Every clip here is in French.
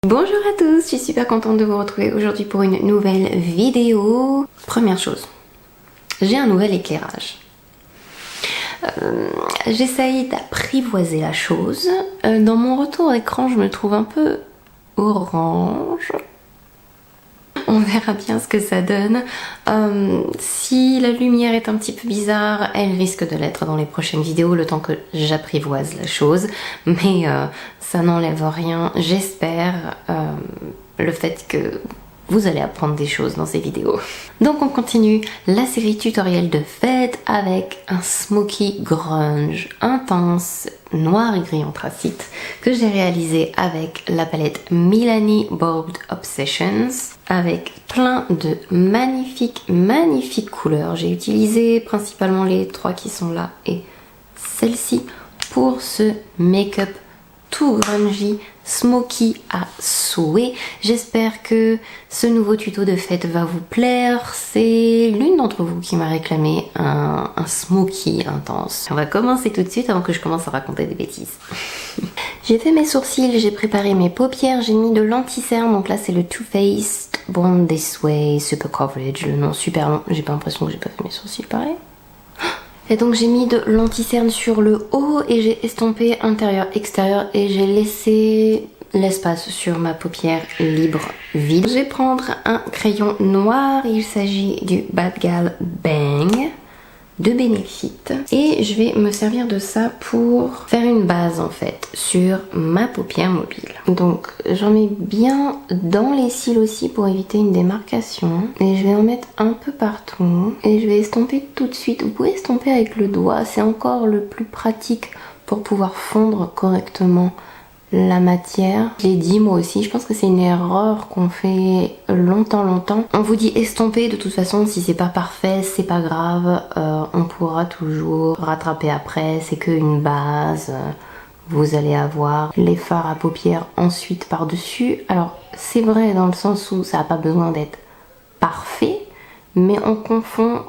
Bonjour à tous, je suis super contente de vous retrouver aujourd'hui pour une nouvelle vidéo. Première chose, j'ai un nouvel éclairage. J'essaye d'apprivoiser la chose. Dans mon retour d'écran, je me trouve un peu orange. On verra bien ce que ça donne. Si la lumière est un petit peu bizarre, elle risque de l'être dans les prochaines vidéos, le temps que j'apprivoise la chose. Mais ça n'enlève rien, j'espère, le fait que vous allez apprendre des choses dans ces vidéos. Donc on continue la série tutoriel de fête avec un smoky grunge intense, noir et gris anthracite, que j'ai réalisé avec la palette Milani Bold Obsessions, avec plein de magnifiques couleurs. J'ai utilisé principalement les trois qui sont là et celle-ci pour ce make-up tout grungy, smoky à souhait. J'espère que ce nouveau tuto de fête va vous plaire. C'est l'une d'entre vous qui m'a réclamé un smoky intense. On va commencer tout de suite avant que je commence à raconter des bêtises. J'ai fait mes sourcils, j'ai préparé mes paupières, j'ai mis de l'anti-cerne. Donc là c'est le Too Faced Born This Way Super Coverage. Le nom super long, j'ai pas l'impression que j'ai pas fait mes sourcils pareil. Et donc j'ai mis de l'anti-cerne sur le haut et j'ai estompé intérieur-extérieur et j'ai laissé l'espace sur ma paupière libre vide. Je vais prendre un crayon noir, il s'agit du Bad Gal Bang de Benefit et je vais me servir de ça pour faire une base en fait sur ma paupière mobile. Donc j'en mets bien dans les cils aussi pour éviter une démarcation et je vais en mettre un peu partout et je vais estomper tout de suite. Vous pouvez estomper avec le doigt, c'est encore le plus pratique pour pouvoir fondre correctement la matière. Je l'ai dit moi aussi, je pense que c'est une erreur qu'on fait longtemps. On vous dit estomper, de toute façon si c'est pas parfait, c'est pas grave, on pourra toujours rattraper après, c'est qu'une base. Vous allez avoir les fards à paupières ensuite par-dessus. Alors c'est vrai dans le sens où ça n'a pas besoin d'être parfait, mais on confond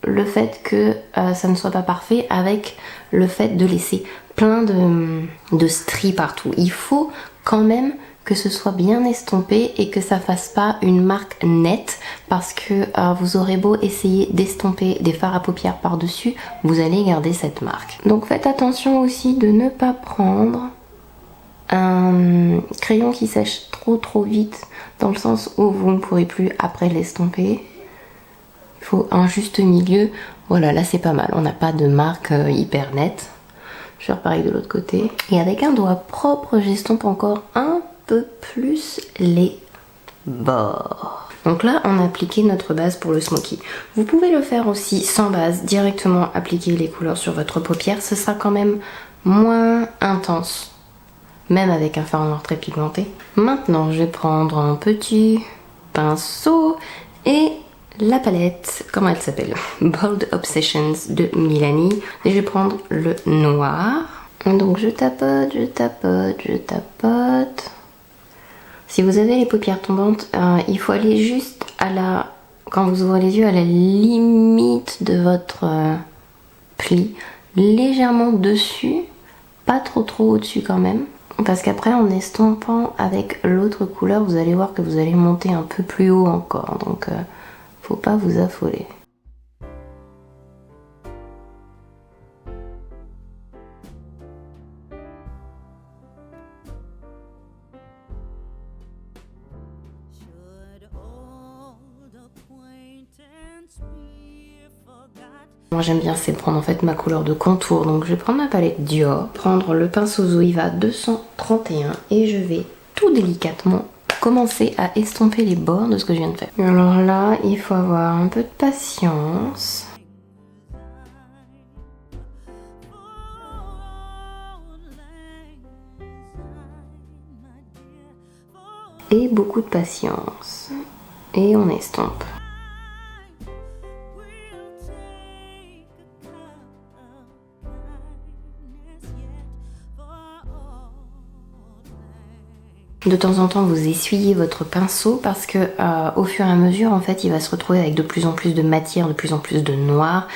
le fait que ça ne soit pas parfait avec le fait de laisser plein de stries partout. Il faut quand même que ce soit bien estompé et que ça fasse pas une marque nette parce que vous aurez beau essayer d'estomper des fards à paupières par-dessus, vous allez garder cette marque. Donc faites attention aussi de ne pas prendre un crayon qui sèche trop vite dans le sens où vous ne pourrez plus après l'estomper. Il faut un juste milieu. Voilà, là c'est pas mal, on n'a pas de marque hyper nette. Je vais faire pareil de l'autre côté. Et avec un doigt propre, j'estompe encore un peu plus les bords. Donc là, on a appliqué notre base pour le smoky. Vous pouvez le faire aussi sans base, directement appliquer les couleurs sur votre paupière. Ce sera quand même moins intense, même avec un fard noir très pigmenté. Maintenant, je vais prendre un petit pinceau et la palette, comment elle s'appelle? Bold Obsessions de Milani. Et je vais prendre le noir. Donc je tapote. Si vous avez les paupières tombantes, il faut aller juste quand vous ouvrez les yeux, à la limite de votre pli. Légèrement dessus, pas trop au-dessus quand même. Parce qu'après, en estompant avec l'autre couleur, vous allez voir que vous allez monter un peu plus haut encore. Donc faut pas vous affoler. Moi j'aime bien c'est prendre en fait ma couleur de contour, donc je vais prendre ma palette Dior, prendre le pinceau Zoeva 231 et je vais tout délicatement commencer à estomper les bords de ce que je viens de faire. Alors là, il faut avoir un peu de patience. Et beaucoup de patience. Et on estompe. De temps en temps, vous essuyez votre pinceau parce que au fur et à mesure, en fait, il va se retrouver avec de plus en plus de matière, de plus en plus de noir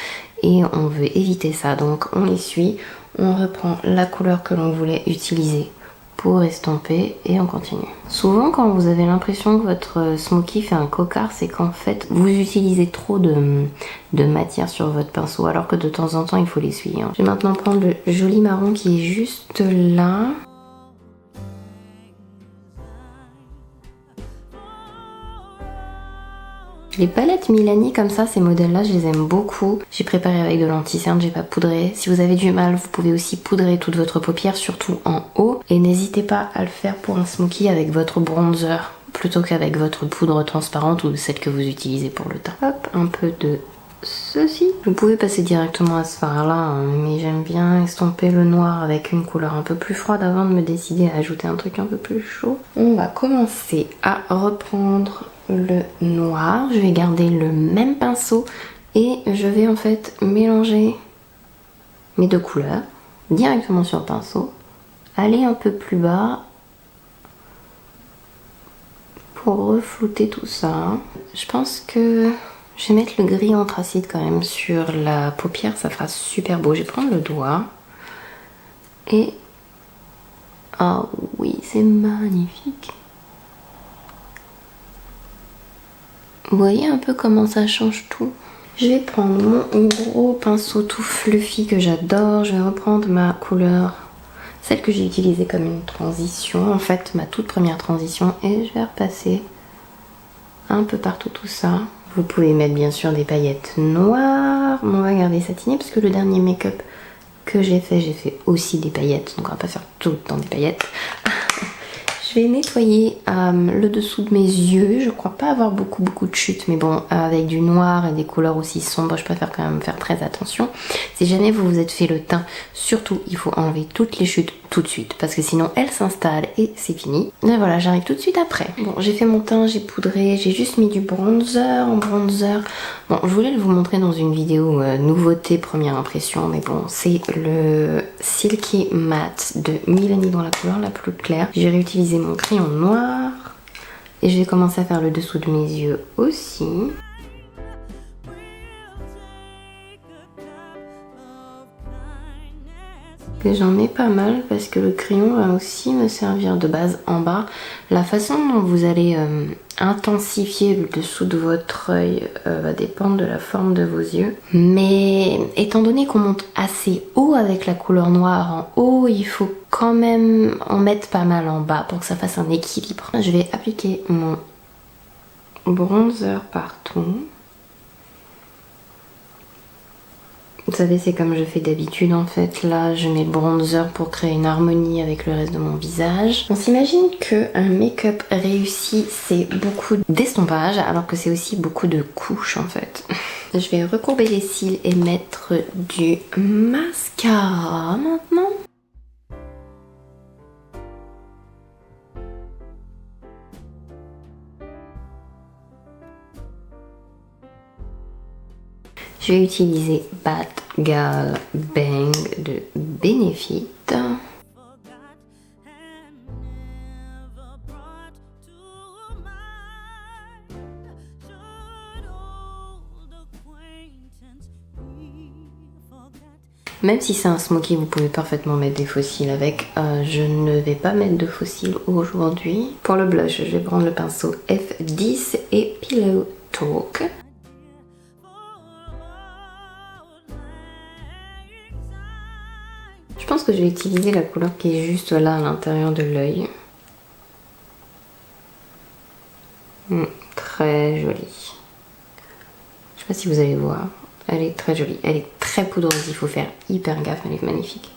et on veut éviter ça. Donc on essuie, on reprend la couleur que l'on voulait utiliser pour estomper et on continue. Souvent quand vous avez l'impression que votre smokey fait un cocard, c'est qu'en fait vous utilisez trop de matière sur votre pinceau alors que de temps en temps il faut l'essuyer. Je vais maintenant prendre le joli marron qui est juste là. Les palettes Milani comme ça, ces modèles-là, je les aime beaucoup. J'ai préparé avec de l'anti-cerne, j'ai pas poudré. Si vous avez du mal, vous pouvez aussi poudrer toute votre paupière, surtout en haut. Et n'hésitez pas à le faire pour un smokey avec votre bronzer, plutôt qu'avec votre poudre transparente ou celle que vous utilisez pour le teint. Hop, un peu de ceci. Vous pouvez passer directement à ce fard-là, hein, mais j'aime bien estomper le noir avec une couleur un peu plus froide avant de me décider à ajouter un truc un peu plus chaud. On va commencer à reprendre le noir. Je vais garder le même pinceau et je vais en fait mélanger mes deux couleurs directement sur le pinceau, aller un peu plus bas pour reflouter tout ça. Je pense que je vais mettre le gris anthracite quand même sur la paupière, ça fera super beau. Je vais prendre le doigt et ah oui, c'est magnifique. Vous voyez un peu comment ça change tout. Je vais prendre mon gros pinceau tout fluffy que j'adore. Je vais reprendre ma couleur, celle que j'ai utilisée comme une transition, en fait ma toute première transition, et je vais repasser un peu partout tout ça. Vous pouvez mettre bien sûr des paillettes noires, mais on va garder satiné parce que le dernier make-up que j'ai fait aussi des paillettes, donc on va pas faire tout le temps des paillettes. Je vais nettoyer le dessous de mes yeux. Je crois pas avoir beaucoup de chutes, mais bon, avec du noir et des couleurs aussi sombres, je préfère quand même faire très attention. Si jamais vous vous êtes fait le teint, surtout il faut enlever toutes les chutes tout de suite, parce que sinon elles s'installent et c'est fini. Et voilà, j'arrive tout de suite après. Bon, j'ai fait mon teint, j'ai poudré, j'ai juste mis du bronzer en bronzer. Bon, je voulais vous montrer dans une vidéo nouveauté première impression, mais bon, c'est le Silky Matte de Milani dans la couleur la plus claire. J'ai réutilisé mon crayon noir et je vais commencer à faire le dessous de mes yeux aussi. Et j'en ai pas mal parce que le crayon va aussi me servir de base en bas. La façon dont vous allez intensifier le dessous de votre œil va dépendre de la forme de vos yeux. Mais étant donné qu'on monte assez haut avec la couleur noire en haut, il faut quand même en mettre pas mal en bas pour que ça fasse un équilibre. Je vais appliquer mon bronzer partout. Vous savez, c'est comme je fais d'habitude en fait. Là, je mets le bronzer pour créer une harmonie avec le reste de mon visage. On s'imagine qu'un make-up réussi, c'est beaucoup d'estompage, alors que c'est aussi beaucoup de couches en fait. Je vais recourber les cils et mettre du mascara maintenant. Je vais utiliser Bad Gal Bang de Benefit. Même si c'est un smokey, vous pouvez parfaitement mettre des faux cils avec. Je ne vais pas mettre de faux cils aujourd'hui. Pour le blush, je vais prendre le pinceau F10 et Pillow Talk. Je pense que je vais utiliser la couleur qui est juste là à l'intérieur de l'œil. Très jolie. Je sais pas si vous allez voir. Elle est très jolie. Elle est très poudreuse. Il faut faire hyper gaffe. Elle est magnifique.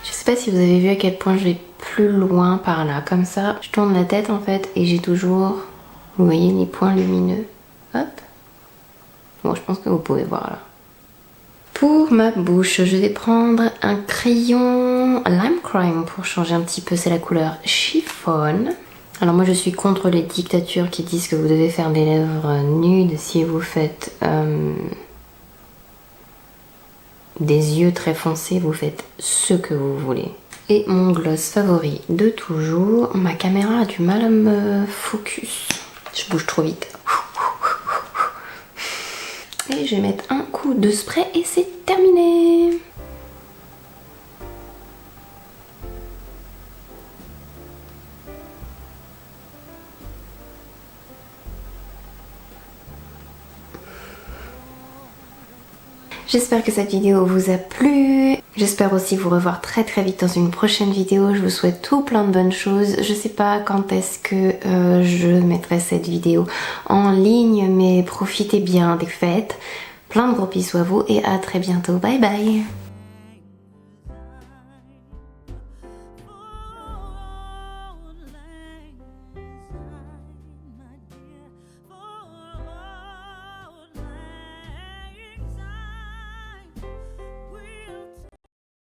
Je sais pas si vous avez vu à quel point je vais plus loin par là. Comme ça, je tourne la tête en fait et j'ai toujours, vous voyez, les points lumineux. Hop. Bon, je pense que vous pouvez voir là. Pour ma bouche, je vais prendre un crayon Lime Crime pour changer un petit peu. C'est la couleur Chiffon. Alors moi je suis contre les dictatures qui disent que vous devez faire des lèvres nudes si vous faites des yeux très foncés, vous faites ce que vous voulez. Et mon gloss favori de toujours. Ma caméra a du mal à me focus. Je bouge trop vite. Et je vais mettre un coup de spray et c'est terminé. J'espère que cette vidéo vous a plu. J'espère aussi vous revoir très vite dans une prochaine vidéo. Je vous souhaite tout plein de bonnes choses. Je sais pas quand est-ce que je mettrai cette vidéo en ligne, mais profitez bien des fêtes. Plein de gros bisous à vous et à très bientôt. Bye bye.